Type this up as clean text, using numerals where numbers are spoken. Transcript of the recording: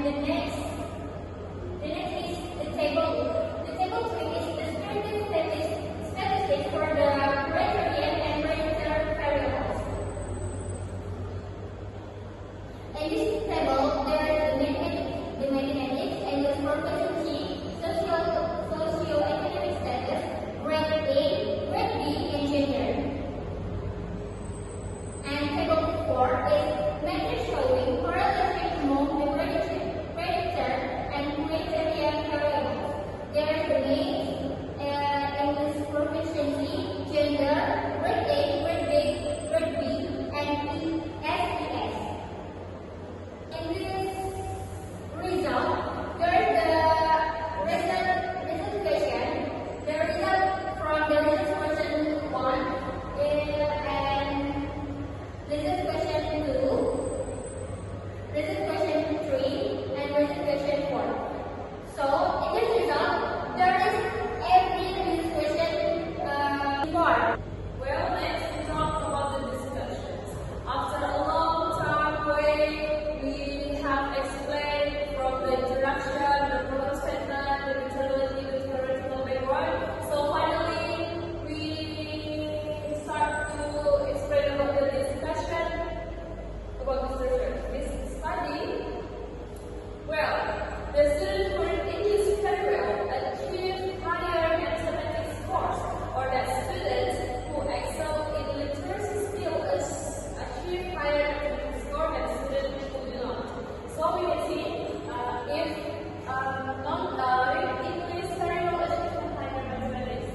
And the next is the table. The table 3 is the statistics for the Brazilian and Brazilian variables. In this table, there are the mathematics and the proficiency, socio-economic status, grade A, grade B, and gender. And table 4 is measures showing correlation among the predictor and criteria variables. There are the names, English proficiency, gender, grade A, grade B, grade B, and SES. In this result, there is the result question. The result from the result question 1 and result question 2, result question 3, and result question 4. So, in this result, there is every result question 4. Well, next we talk about the discussions. After a long time way, we have explained from the introduction, the problem statement, the methodology, the theoretical background. So finally, we start to explain about the discussion about this study. Well, the students who in this material achieve higher mathematics scores, or that students who excel in literacy skills achieve higher mathematics score than students who do not. So we can see if English very well achieve higher mathematics.